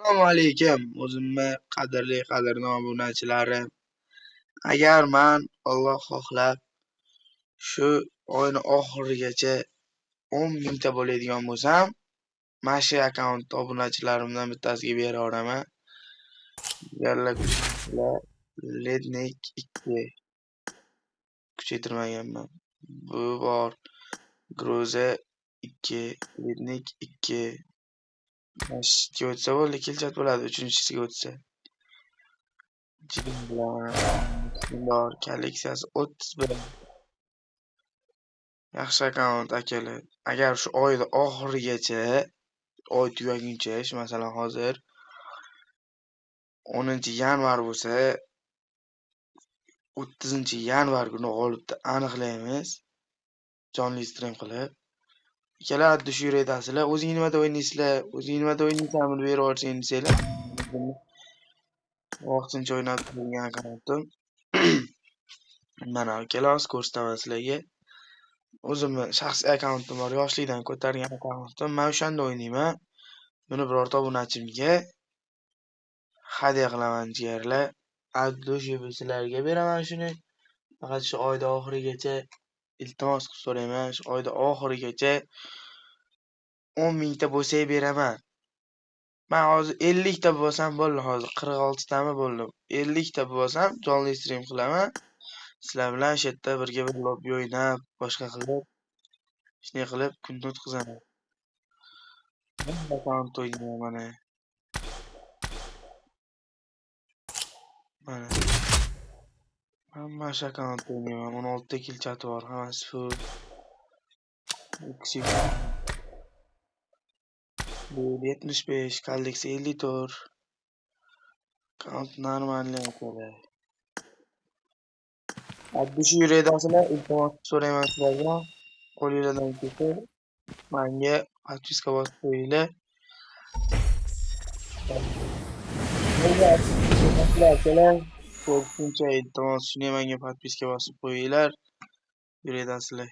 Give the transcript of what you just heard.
Assalomu alaykum, o'zimni qadrli qadrli obunachilarim. Agar men Alloh xohlab shu oyning oxirigacha 10 mingta bo'ladigan bo'lsam, mana shu akkaunt obunachilarimdan bittasiga bera olaman. Yalla Lednik 2 kuchaytirmaganman. Bu bor Groza 2, Lednik 2. Mashqqa o'tsa bo'ldi, kelchat bo'ladi 3-chisiga o'tsa. Jirim bilan bor kolleksiyasi 31. Yaxshi akkaunt akalar. Agar shu oyning oxirigacha, oy tugaguncha, masalan hozir 10-yanvar bo'lsa, 30-yanvar kuni g'olibni aniqlaymiz. Jonli stream qilib. Akalar addi shu yerdasizlar. O'zing nimada o'ynaysizlar? O'zing nimada o'ynaysanmi berib yuborsang desanglar. Vaqtincha o'ynab turgan akkauntim. Mana akalar ko'rsataman sizlarga. O'zimni shaxsiy akkauntim bor, yoshlikdan ko'targan akkauntim. Men o'shanda o'ynayman. Buni birorta obunachimga hadya qilaman jigarlar. Addushi sizlarga beraman shuni. Faqat shu oyning oxirigacha iltimos qilib so'rayman. Shu oyning oxirigacha 10 mingta bo'lsa beraman. Men hozir 50 ta bo'lsam bo'ldi, hozir 46 tami bo'ldim. 50 ta bo'lsam jonli stream qilaman. Sizlar bilan shu yerda birga bir lobby o'ynab, boshqa qilib, shunday qilib kunni o'tkazaman. Men akkaunt o'ynayman mana. Mana. Hamma shu akkaunt o'ynayman. 16 ta kill chat bor, hammasi full. Bu 75, kolleksiya 54. Akkaunt normalniy akalar. Addi shu yerdasizlar, iltimos so'rayman sizlardan. Qo'lingizdan kelsa, menga podpiska bosib qo'yinglar. Ko'pincha iltimos shuni menga podpiska bosib qo'yinglar. Yuradasizlar.